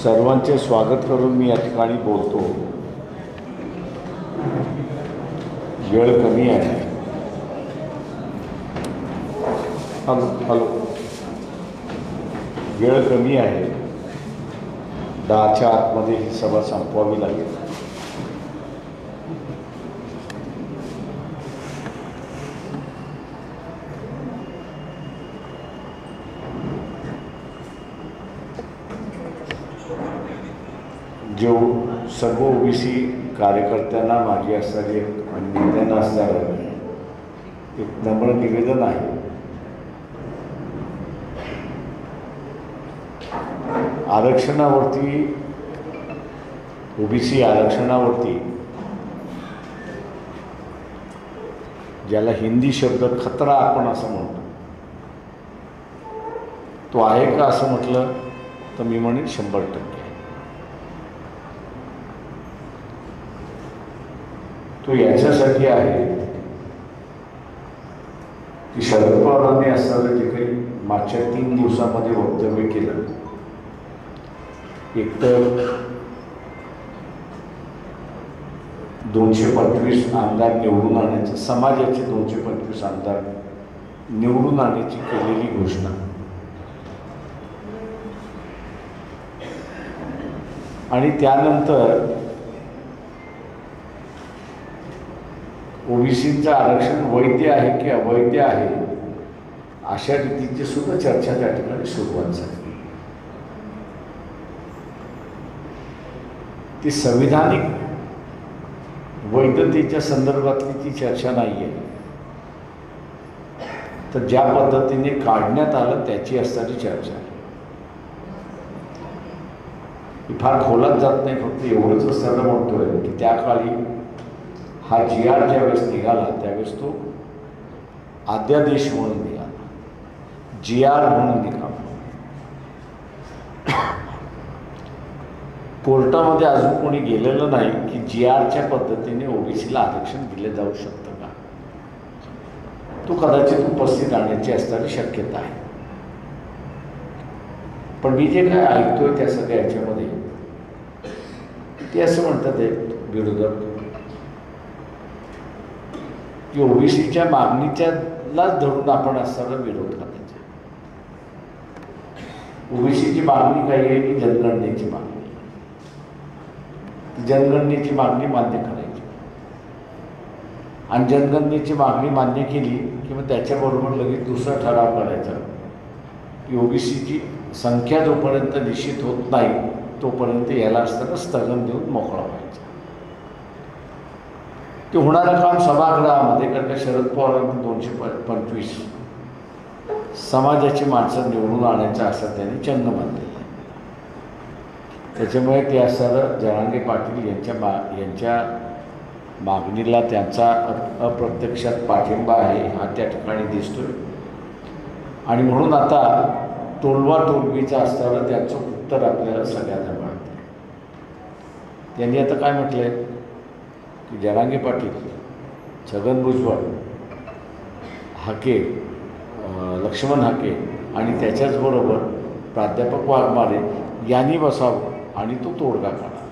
सर्वांचे स्वागत करून मी या ठिकाणी बोलतो. वेळ कमी आहे. हॅलो वेळ कमी आहे. 10च्या आतमध्ये ही सभा संपवावी लागेल. जो सर्व ओबीसी कार्यकर्त्यांना माझी असणारी आणि नेत्यांना असणारं एक नम्र निवेदन आहे. आरक्षणावरती ओबीसी आरक्षणावरती ज्याला हिंदी शब्द खतरा आपण असं म्हणतो तो आहे का असं म्हटलं तर मी म्हणेन 100%. तो याच्यासाठी आहे की शरद पवारांनी असणारं जे काही मागच्या 3 दिवसामध्ये वक्तव्य केलं, एकतर 225 आमदार निवडून आणण्याचं, समाजाचे 225 आमदार निवडून आणण्याची केलेली घोषणा, आणि त्यानंतर ओबीसीचं आरक्षण वैध आहे की अवैध आहे अशा रीतीची सुद्धा चर्चा त्या ठिकाणी सुरुवात झाली. ती संविधानिक वैधतेच्या संदर्भातली ती चर्चा नाही आहे, तर ज्या पद्धतीने काढण्यात आलं त्याची असणारी चर्चा आहे. ही फार खोलात जात नाही, फक्त एवढंच असताना म्हणतोय की त्या काळी हा GR ज्यावेळेस निघाला त्यावेळेस तो अध्यादेश म्हणून निघाला, GR म्हणून निघाला. कोर्टामध्ये अजून कोणी गेलेलं नाही की GRच्या पद्धतीने ओबीसीला आरक्षण दिले जाऊ शकतं का. तो कदाचित उपस्थित राहण्याची असणारी शक्यता आहे. पण मी जे काय ऐकतोय त्या सगळ्या याच्यामध्ये ते असं म्हणतात विरोधक की ओबीसीच्या मागणीच्यालाच धरून आपण असणारा विरोध करायचा. ओबीसीची मागणी काही आहे की जनगणनेची मागणी. जनगणनेची मागणी मान्य करायची आणि जनगणनेची मागणी मान्य केली की मग त्याच्याबरोबर लगेच दुसरा ठराव करायचा की ओबीसीची संख्या जोपर्यंत निश्चित होत नाही तोपर्यंत याला असताना स्थगन देऊन मोकळा व्हायचा. ते होणारं काम सभागृहामध्ये, कारण का शरद पवारांनी 225 समाजाची माणसं निवडून आणायचं असं त्यांनी चिन्ह बांधलेलं आहे. त्याच्यामुळे ते असणारं जरांगे पाटील यांच्या मागणीला त्यांचा अप्रत्यक्षात पाठिंबा आहे हा त्या ठिकाणी दिसतोय. आणि म्हणून आता टोलवा टोलवीचं असणारं त्याचं उत्तर आपल्याला सगळ्यांना मिळतं. त्यांनी आता काय म्हटलं आहे की जरांगे पाटील, छगन भुजबळ, हाके, लक्ष्मण हाके आणि त्याच्याचबरोबर प्राध्यापक वाघमारे यांनी बसावं आणि तो तोडगा काढा.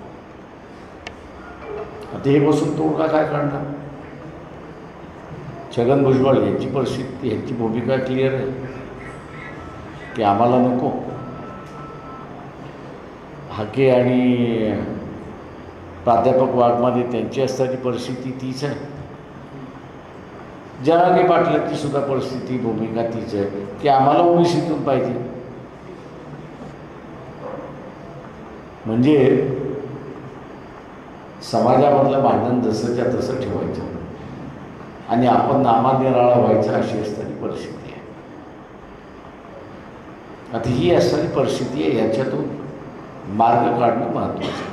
आता हे बसून तोडगा काय काढणार? छगन भुजबळ यांची परिस्थिती, यांची भूमिका क्लिअर आहे की आम्हाला नको. हाके आणि प्राध्यापक वाघमारे त्यांची असणारी परिस्थिती तीच आहे. जरांगे पाटलांची सुद्धा परिस्थिती, भूमिका तीच आहे की आम्हाला ओबीसीतून पाहिजे. म्हणजे समाजामधलं भांडण जसंच्या तसं ठेवायचं आणि आपण नामानिराळा व्हायचं अशी असणारी परिस्थिती आहे. आता ही असणारी परिस्थिती आहे, याच्यातून मार्ग काढणं महत्त्वाचं आहे.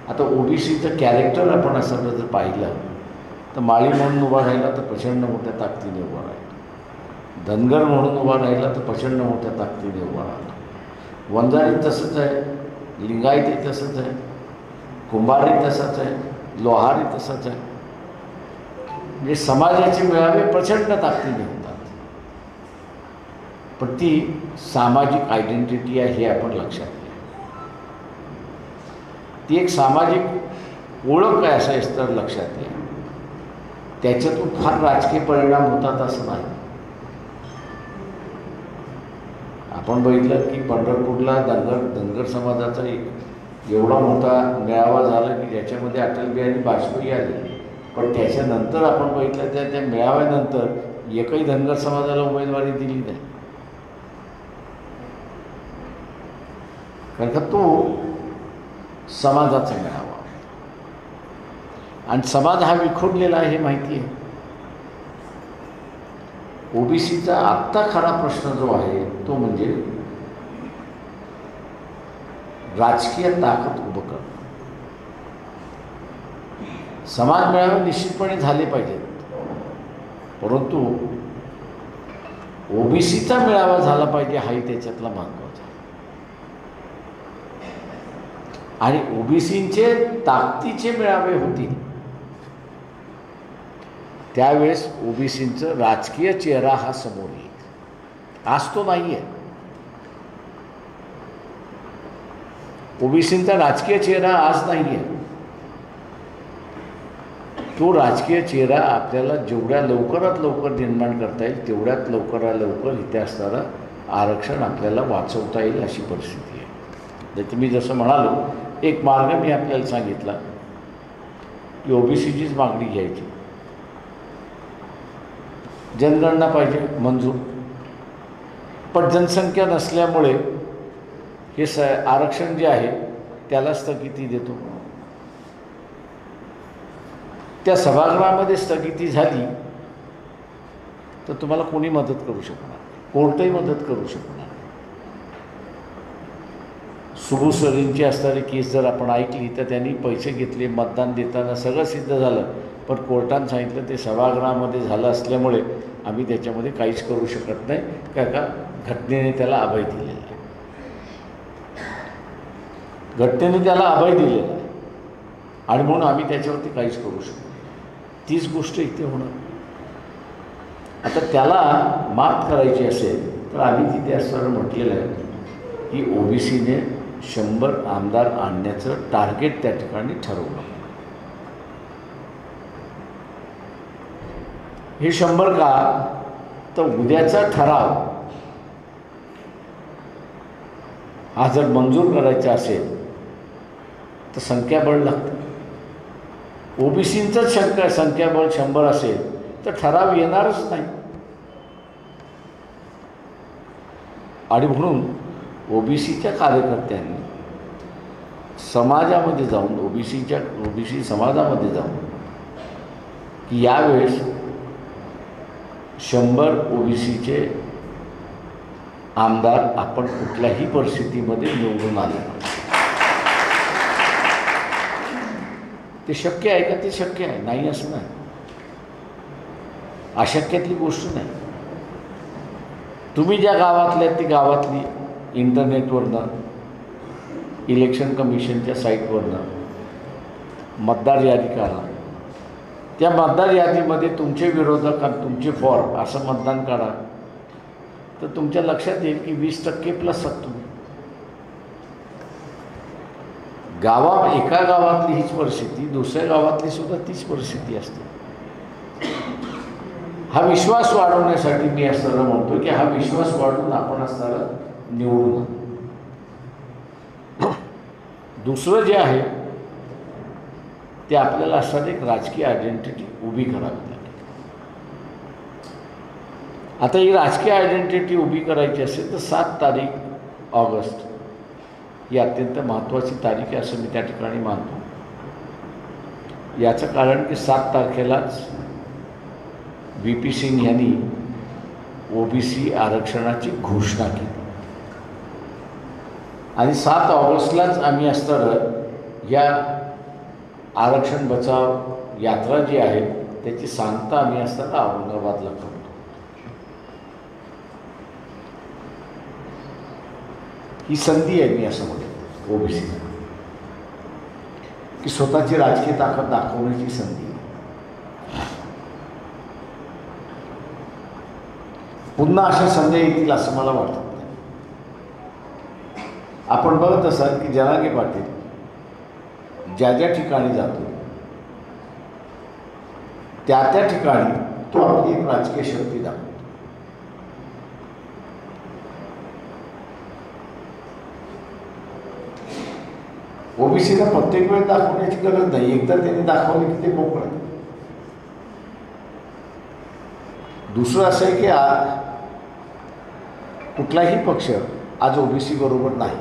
आता ओबीसीचं कॅरेक्टर आपण असं जर पाहिलं तर माळी म्हणून उभा राहिला तर प्रचंड मोठ्या ताकदीने उभा राहिला, धनगर म्हणून उभा राहिला तर प्रचंड मोठ्या ताकदीने उभा राहिला, वंजारी तसंच आहे, लिंगायत तसंच आहे, कुंभारी तसंच आहे, लोहारी तसंच आहे. म्हणजे समाजाचे मेळावे प्रचंड ताकदीने होतात. पण ती सामाजिक आयडेंटिटी आहे हे आपण लक्षात घ्या. ती एक सामाजिक ओळख काय असायच तर लक्षात घ्या. त्याच्यातून फार राजकीय परिणाम होतात असं नाही. आपण बघितलं की पंढरपूरला धनगर समाजाचा एवढा मोठा मेळावा झाला की ज्याच्यामध्ये अटल बिहारी वाजपेयी आले. पण त्याच्यानंतर आपण बघितलं त्या मेळाव्यानंतर एकही धनगर समाजाला उमेदवारी दिली नाही. कारण का तो समाजाचा मेळावा आणि समाज हा विखुरलेला आहे हे माहिती आहे. ओबीसीचा आत्ता खरा प्रश्न जो आहे तो म्हणजे राजकीय ताकद उभं करणं. समाज मेळावे निश्चितपणे झाले पाहिजेत, परंतु ओबीसीचा मेळावा झाला पाहिजे हाही त्याच्यातला महत्त्वाचा. आणि ओबीसींचे ताकदीचे मेळावे होतील त्यावेळेस ओबीसींचं राजकीय चेहरा हा समोर येईल. आज तो नाही आहे. ओबीसींचा राजकीय चेहरा आज नाही आहे. तो राजकीय चेहरा आपल्याला जेवढ्या लवकरात लवकर निर्माण करता येईल तेवढ्यात लवकर इथे असणारं आरक्षण आपल्याला वाचवता येईल अशी परिस्थिती आहे. तर मी जसं म्हणालो एक मार्ग मी आपल्याला सांगितला की ओबीसीचीच मागणी घ्यायची. जनगणना पाहिजे मंजूर, पण जनसंख्या नसल्यामुळे हे आरक्षण जे आहे त्याला स्थगिती देतो. त्या सभागृहामध्ये स्थगिती झाली तर तुम्हाला कोणी मदत करू शकणार, कोर्टही मदत करू शकणार. सुबू सरींची असणारी केस जर आपण ऐकली तर त्यांनी पैसे घेतले, मतदान देताना सगळं सिद्ध झालं, पण कोर्टानं सांगितलं ते सभागृहामध्ये झालं असल्यामुळे आम्ही त्याच्यामध्ये काहीच करू शकत नाही, का घटनेने त्याला अभय दिलेला आहे. घटनेने त्याला अभय दिलेला आहे आणि म्हणून आम्ही त्याच्यावरती काहीच करू शकतो. तीच गोष्ट इथे होणार. आता त्याला मात करायची असेल तर आम्ही तिथे असताना म्हटलेलं आहे की ओबीसीने 100 आमदार आणण्याचं टार्गेट त्या ठिकाणी ठरवलं. हे 100 का तर उद्याचा ठराव हा जर मंजूर करायचा असेल तर संख्याबळ लागतं. ओबीसींचंच संख्याबळ 100 असेल तर ठराव येणारच नाही. आणि म्हणून ओबीसीच्या कार्यकर्त्यांनी समाजामध्ये जाऊन ओबीसी समाजामध्ये जाऊन की यावेळेस 100 ओबीसीचे आमदार आपण कुठल्याही परिस्थितीमध्ये निवडून आले. ते शक्य आहे का? ते शक्य आहे, नाही असं नाही. अशक्यातली गोष्ट नाही. तुम्ही ज्या गावातल्या ती गावातली इंटरनेटवरनं इलेक्शन कमिशनच्या साईटवरनं मतदार यादी काढा. त्या मतदार यादीमध्ये तुमचे विरोधक आणि तुमचे फॉर असं मतदान काढा तर तुमच्या लक्षात येईल की 20% प्लस तुम्ही एका गावातली हीच परिस्थिती दुसऱ्या गावातली सुद्धा तीच परिस्थिती असते. हा विश्वास वाढवण्यासाठी मी असताना म्हणतो की हा विश्वास वाढवून आपण असताना निवडून. दुसरं जे आहे ते आपल्याला असताना एक राजकीय आयडेंटिटी उभी करावी लागेल. आता ही राजकीय आयडेंटिटी उभी करायची असेल तर 7 तारीख ऑगस्ट ही अत्यंत महत्त्वाची तारीख आहे असं मी त्या ठिकाणी मानतो. याचं कारण की 7 तारखेलाच VP सिंग यांनी ओबीसी आरक्षणाची घोषणा केली आणि 7 ऑगस्टलाच आम्ही असताना या आरक्षण बचाव यात्रा जी आहे त्याची सांगता आम्ही असताना औरंगाबादला करतो. ही संधी आहे मी असं म्हणतो ओबीसीला की स्वतःची राजकीय ताकद दाखवण्याची संधी. पुन्हा अशा संधी येतील असं मला वाटत नाही. आपण बघत असाल की जरांगे पाटील ज्या ज्या ठिकाणी जातो त्या त्या ठिकाणी तो आपली एक राजकीय शक्ती दाखवतो. ओबीसीला प्रत्येक वेळ दाखवण्याची गरज नाही. एकदा त्यांनी दाखवले की ते मोकळं. दुसरं असं आहे की कुठलाही पक्ष आज ओबीसी बरोबर नाही.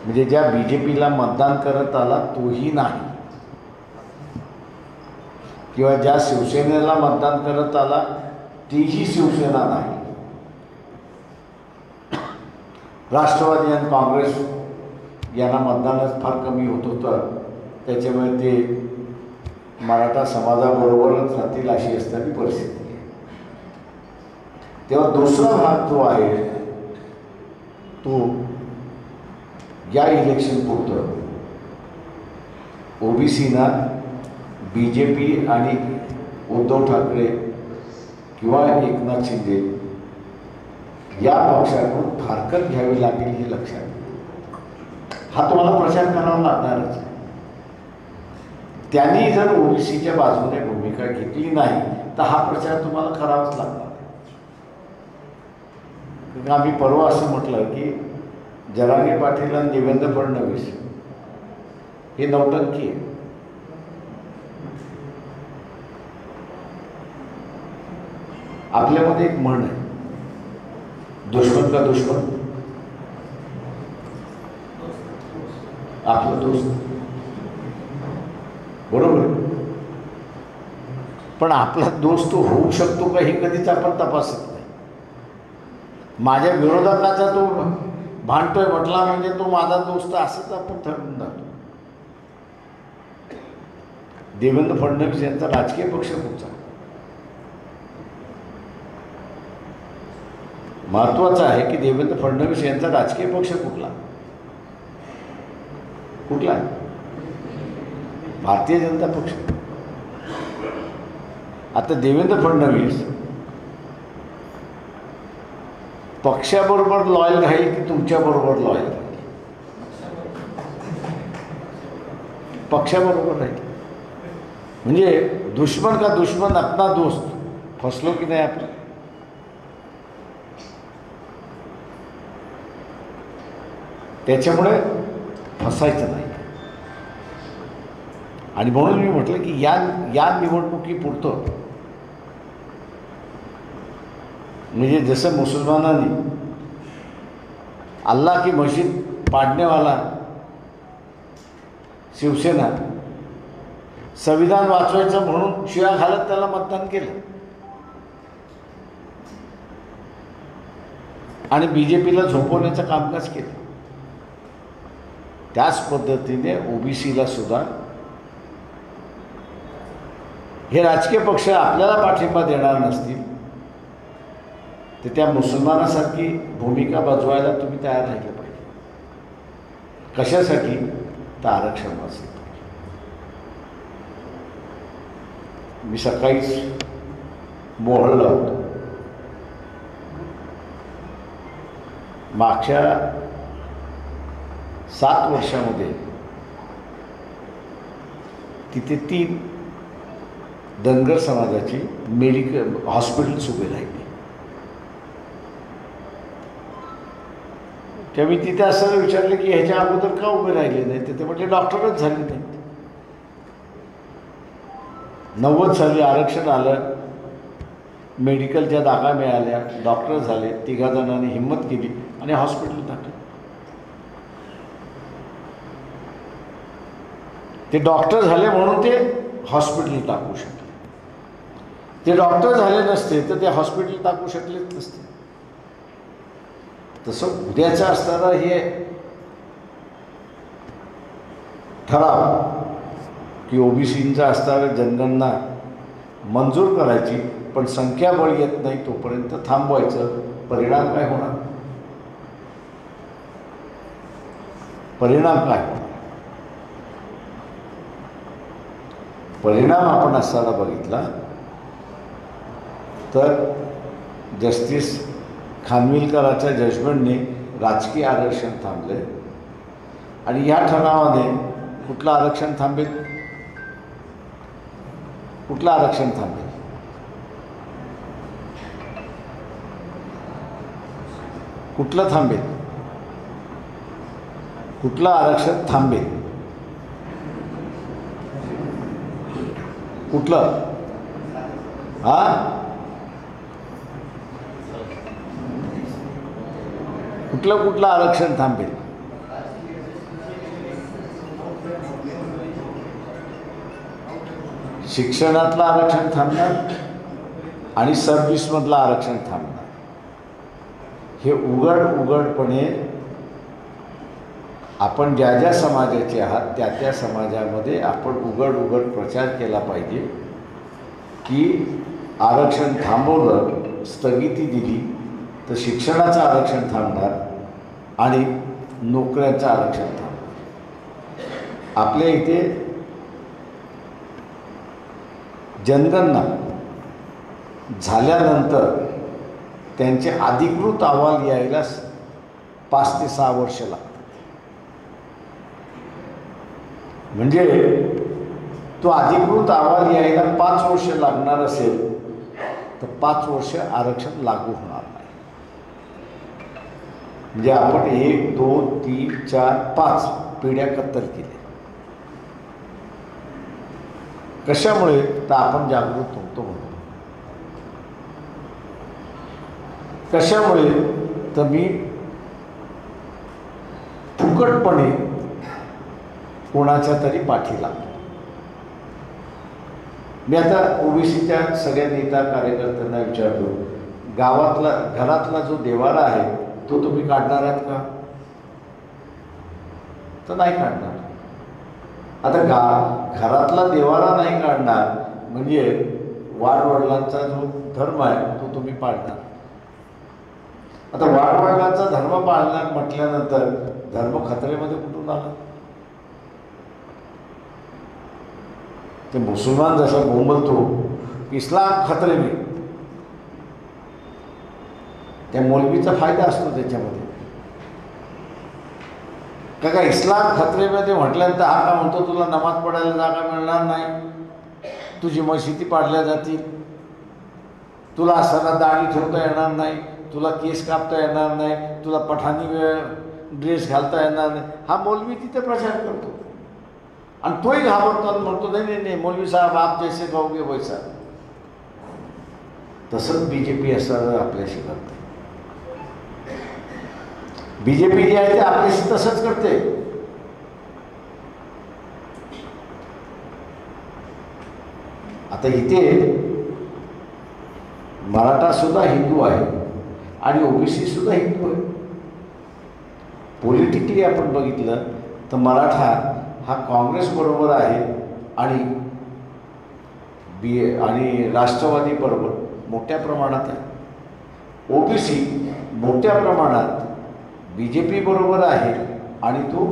म्हणजे ज्या BJPला मतदान करत आला तोही नाही, किंवा ज्या शिवसेनेला मतदान करत आला तीही शिवसेना नाही. राष्ट्रवादी आणि काँग्रेस यांना मतदानच फार कमी होत होतं, त्याच्यामुळे ते मराठा समाजाबरोबरच राहतील अशी असणारी परिस्थिती आहे. तेव्हा दुसरा भाग जो आहे तो या इलेक्शन पुरतं ओबीसीना BJP आणि उद्धव ठाकरे किंवा एकनाथ शिंदे या पक्षाकडून फारकत घ्यावी लागेल हे लक्षात. हा तुम्हाला प्रचार करावा लागणारच आहे. त्यांनी जर ओबीसीच्या बाजूने भूमिका घेतली नाही तर हा प्रचार तुम्हाला करावाच लागणार. आम्ही परवा असं म्हटलं की जरांगे पाटील आणि देवेंद्र फडणवीस हे नौटंकी आहे. आपल्यामध्ये एक म्हण आहे, दुश्मन का दुश्मन आपला दोस्त, बरोबर. पण आपला दोस्त होऊ शकतो का हे कधीच आपण तपासत नाही. माझ्या विरोधकाचा तो भांडतोय म्हटला म्हणजे तो माझा दोस्त असंच आपण ठरवून जातो. देवेंद्र फडणवीस यांचा राजकीय पक्ष कुठचा महत्वाचं आहे की देवेंद्र फडणवीस यांचा राजकीय पक्ष कुठला कुठला आहे? भारतीय जनता पक्ष. आता देवेंद्र फडणवीस पक्षाबरोबर लॉयल राहील की तुमच्याबरोबर लॉयल राहील? पक्षाबरोबर राहील. म्हणजे दुश्मन का दुश्मन अपना दोस्त. फसलो की नाही आपण? त्याच्यामुळे फसायचं नाही. आणि म्हणून मी म्हटलं की या निवडणुकीपुरतं म्हणजे जसं मुसलमानांनी अल्लाह की मस्जिद पाडनेवाला शिवसेना संविधान वाचवायचं म्हणून शिव्या घालत त्याला मतदान केलं आणि BJPला झोपवण्याचं कामकाज केलं, त्याच पद्धतीने ओबीसीला सुद्धा हे राजकीय पक्ष आपल्याला पाठिंबा देणार नसतील तर त्या मुसलमानासारखी भूमिका बजवायला तुम्ही तयार राहिलं पाहिजे. कशासाठी? तर आरक्षण वाचलं. मी सकाळीच मोहळला होतो. मागच्या 7 वर्षामध्ये तिथे 3 धनगर समाजाची मेडिकल हॉस्पिटल्स उभे राहिले. त्यावेळी तिथे असं विचारलं की ह्याच्या अगोदर का उभे राहिले नाही, तर ते म्हटले डॉक्टरच झाले नाहीत. 90 साली आरक्षण आलं, मेडिकलच्या जागा मिळाल्या, डॉक्टर झाले. 3 जणांनी हिंमत केली आणि हॉस्पिटल टाकलं. ते डॉक्टर झाले म्हणून ते हॉस्पिटल टाकू शकले. ते डॉक्टर झाले नसते तर ते हॉस्पिटल टाकू शकलेच नसते. तसं उद्याचं असताना हे ठराव की ओबीसींचा असताना जनगणना मंजूर करायची, पण संख्याबळ येत नाही तोपर्यंत थांबवायचं. परिणाम काय होणार? परिणाम काय? परिणाम आपण असताना बघितला तर जस्टिस खानविलकरांच्या जजमेंटने राजकीय आरक्षण थांबले आणि या ठरावाने कुठलं आरक्षण थांबेल? कुठलं आरक्षण थांबेल? कुठलं थांबेल? कुठलं आरक्षण थांबेल? कुठलं? कुठलं आरक्षण थांबेल? शिक्षणातलं आरक्षण थांबणार आणि सर्व्हिसमधलं आरक्षण थांबणार. हे उघडपणे आपण ज्या ज्या समाजाचे आहात त्या त्या समाजामध्ये आपण उघड प्रचार केला पाहिजे की आरक्षण थांबवलं, स्थगिती दिली तर शिक्षणाचं आरक्षण थांबणार आणि नोकऱ्यांचं आरक्षण थांबणार. आपल्या इथे जनगणना झाल्यानंतर त्यांचे अधिकृत अहवाल यायला 5 ते 6 वर्ष लागतात. म्हणजे तो अधिकृत अहवाल यायला 5 वर्ष लागणार असेल तर 5 वर्ष आरक्षण लागू होणार नाही. म्हणजे आपण 1, 2, 3, 4, 5 पिढ्या कत्तर केल्या. कशामुळे? तर आपण जागृत होतो म्हणून. कशामुळे? तर मी फुकटपणे कोणाच्या तरी पाठी लागतो. मी आता ओबीसीच्या सगळ्या नेता कार्यकर्त्यांना विचारतो, घरातला जो देवारा आहे तो तुम्ही काढणार आहात का? तर नाही काढणार. आता घरातला देवारा नाही काढणार म्हणजे वाडवडिलांचा जो धर्म आहे तो तुम्ही पाळणार. आता वाडवडिलांचा धर्म पाळणार म्हटल्यानंतर धर्म खतरेमध्ये कुठून आला? ते मुसलमान जसं बोंबलतो इस्लाम खतरे में, त्या मौलवीचा फायदा असतो त्याच्यामध्ये. का इस्लाम खतरेमध्ये म्हटल्यानंतर हा का म्हणतो तुला नमाज पडायला जागा मिळणार नाही, तुझी मशिदी पाडल्या जातील, तुला असाला दाढी ठेवता येणार नाही, तुला केस कापता येणार नाही, तुला पठाणी ड्रेस घालता येणार नाही. हा मौलवी तिथे प्रचार करतो आणि तोही घाबरतो आणि म्हणतो नाही मौलवी साहेब आप जैसे कहोगे वैसा. तसंच BJP असं आपल्याशी करते. BJP जे आहे ते आपल्याशी तसंच करते. आता इथे मराठा सुद्धा हिंदू आहे आणि ओबीसी सुद्धा हिंदू आहे. पॉलिटिकली आपण बघितलं तर मराठा हा काँग्रेसबरोबर आहे आणि आणि राष्ट्रवादी बरोबर मोठ्या प्रमाणात आहे. ओबीसी मोठ्या प्रमाणात BJP बरोबर आहे आणि तो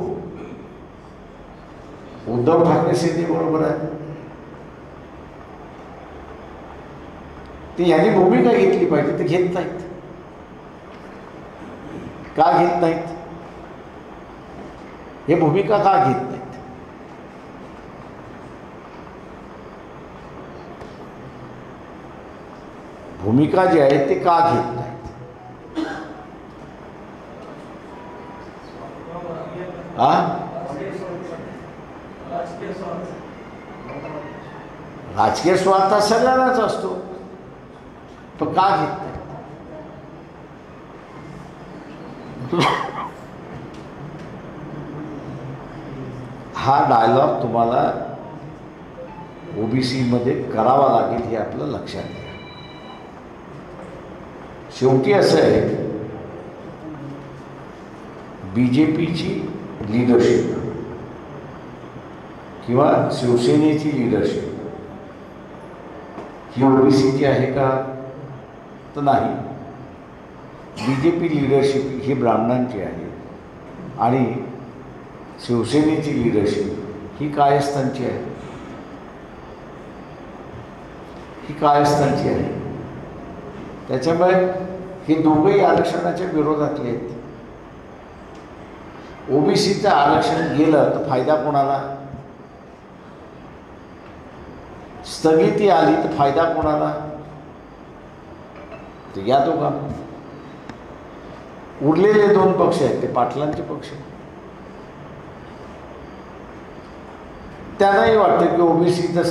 उद्धव ठाकरे सेनेबरोबर आहे. ते यांनी भूमिका घेतली पाहिजे, ते घेत नाहीत. का घेत नाहीत? हे भूमिका का घेत नाहीत? भूमिका जी आहे ते का घेत नाहीत? राजकीय स्वार्थ सगळ्यांनाच असतो, पण का घेत नाही? हा डायलॉग तुम्हाला ओबीसीमध्ये करावा लागेल हे आपलं लक्षात घ्या. शेवटी असं आहे, BJPची लीडरशिप किंवा शिवसेनेची लीडरशिप ही ओबीसीची आहे का? तर नाही. BJP लीडरशिप ही ब्राह्मणांची आहे आणि शिवसेनेची लीडरशिप ही कायस्थांची आहे. ही कायस्थांची आहे. त्याच्यामुळे हे दोघंही आरक्षणाच्या विरोधातले आहेत. ओबीसीचं आरक्षण गेलं तर फायदा कोणाला, स्थगिती आली तर फायदा कोणाला, तर या दोघांना. उरलेले दोन पक्ष आहेत ते पाटलांचे पक्ष. त्यांनाही वाटतं की ओबीसीचं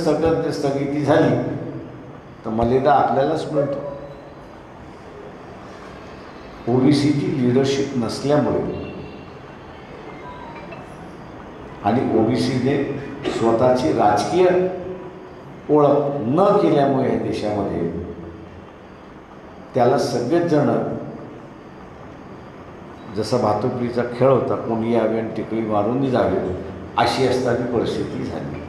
स्थगिती झाली तर मर्यादा आपल्यालाच मिळतो. ओबीसीची लिडरशिप नसल्यामुळे आणि ओबीसीने स्वतःची राजकीय ओळख न केल्यामुळे या देशामध्ये त्याला सगळेच जण, जसा भातुकलीचा खेळ होता, कोणी यावे आणि टिकळी मारून जावे, अशी असताना परिस्थिती झाली.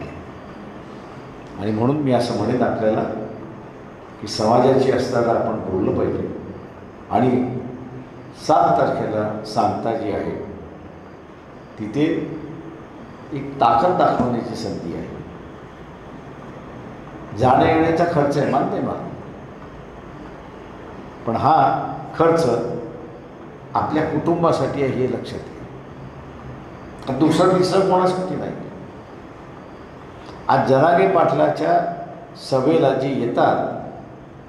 आणि म्हणून मी असं म्हणेन आपल्याला की समाजाची असताना आपण बोललं पाहिजे. आणि 7 तारखेला सांगता जी आहे तिथे एक ताकद दाखवण्याची संधी आहे. जाण्या येण्याचा खर्च आहे, मान्य आहे मला, पण हा खर्च आपल्या कुटुंबासाठी आहे हे लक्षात घ्या. दुसरं तिसरं कोणासाठी नाही. आज जरांगे पाटलाच्या सभेला जे येतात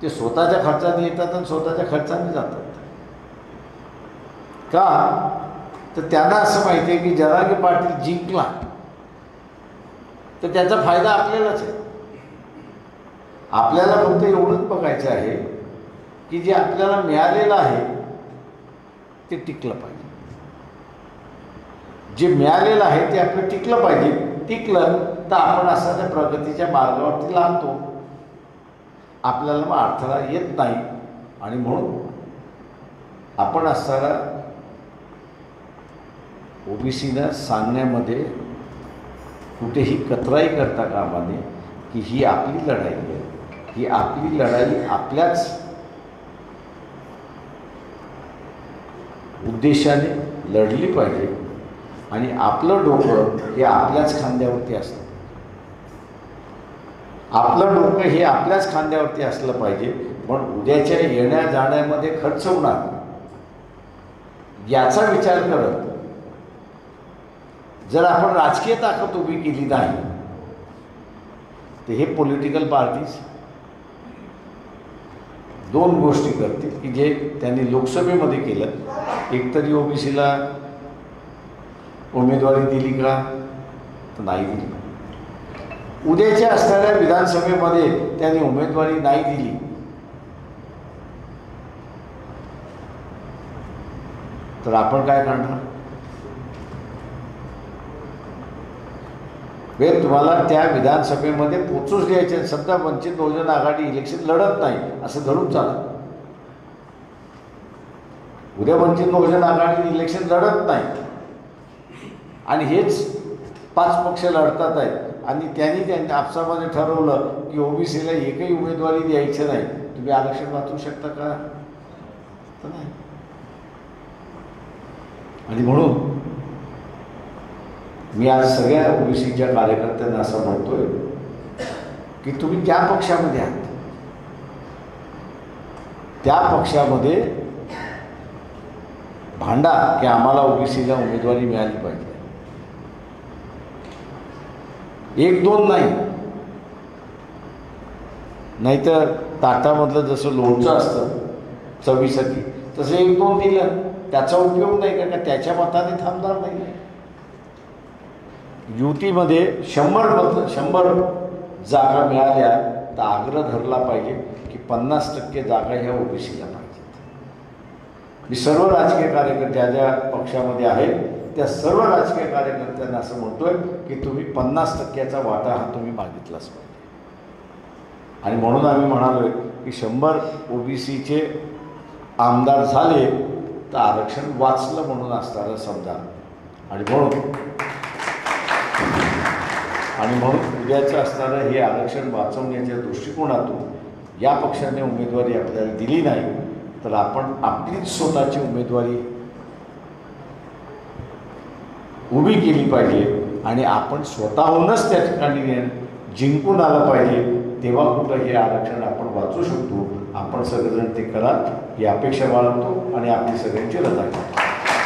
ते स्वतःच्या खर्चाने येतात आणि स्वतःच्या खर्चाने जातात. का तर त्यांना असं माहिती आहे की जरांगे पाटील जिंकला तर त्याचा फायदा आपल्यालाच आहे. आपल्याला फक्त एवढंच बघायचं आहे की जे आपल्याला मिळालेलं आहे ते टिकलं पाहिजे. जे मिळालेलं आहे ते आपलं टिकलं पाहिजे. टिकलं तर आपण असं प्रगतीच्या मार्गावरती लागतो. आपल्याला मग अडथळा येत नाही. आणि म्हणून आपण असताना ओबीसीनं सांगण्यामध्ये कुठेही कतराई करता कामा नये की ही आपली लढाई आहे. ही आपली लढाई आपल्याच उद्देशाने लढली पाहिजे आणि आपलं डोकं हे आपल्याच खांद्यावरती असतं. आपलं डोकं हे आपल्याच खांद्यावरती असलं पाहिजे. पण उद्याच्या येण्या जाण्यामध्ये खर्च होणार याचा विचार करत जर आपण राजकीय ताकद उभी केली नाही तर हे पॉलिटिकल पार्टीज 2 गोष्टी करतील की जे त्यांनी लोकसभेमध्ये केलं. एकतरी ओबीसीला उमेदवारी दिली का, तर नाही दिली. उद्याच्या असणाऱ्या विधानसभेमध्ये त्यांनी उमेदवारी नाही दिली तर आपण काय करणार. तुम्हाला त्या विधानसभेमध्ये पोचूच द्यायचे. समजा वंचित बहुजन आघाडी इलेक्शन लढत नाही असं धरून चालत. उद्या वंचित बहुजन आघाडी इलेक्शन लढत नाही आणि हेच 5 पक्ष लढतात आहेत आणि त्यांनी त्यांच्या आपसामध्ये ठरवलं की ओबीसीला एकही उमेदवारी द्यायची नाही, तुम्ही आरक्षण वाचवू शकता का, तर नाही. आणि म्हणून मी आज सगळ्या ओबीसीच्या कार्यकर्त्यांना असं म्हणतोय की तुम्ही ज्या पक्षामध्ये आहात त्या पक्षामध्ये भांडा की आम्हाला ओबीसीला उमेदवारी मिळाली पाहिजे. 1-2 नाही, नाहीतर ताटामधलं जसं लोणचं असतं चवीसाठी तसं 1-2 दिलं त्याचा उपयोग नाही कारण त्याच्या मताने थांबणार नाही. युतीमध्ये 100 जागा मिळाल्या तर आग्रह धरला पाहिजे की 50% जागा ह्या ओबीसीला पाहिजेत. मी सर्व राजकीय कार्यकर्ते ज्या पक्षामध्ये आहेत त्या सर्व राजकीय कार्यकर्त्यांना असं म्हणतोय की तुम्ही 50%चा वाटा हा तुम्ही मागितलाच पाहिजे. आणि म्हणून आम्ही म्हणालोय की 100 ओबीसीचे आमदार झाले तर आरक्षण वाचलं म्हणून असताना समजा. आणि म्हणून उद्याचं असणारं हे आरक्षण वाचवण्याच्या दृष्टिकोनातून या पक्षाने उमेदवारी आपल्याला दिली नाही तर आपण आपलीच स्वतःची उमेदवारी उभी केली पाहिजे आणि आपण स्वतःहूनच त्या ठिकाणी जिंकून आलं पाहिजे. तेव्हा कुठं हे आरक्षण आपण वाचू शकतो. आपण सगळेजण ते कराल ही अपेक्षा बाळगतो आणि आपली सगळ्यांची रजा घेतो.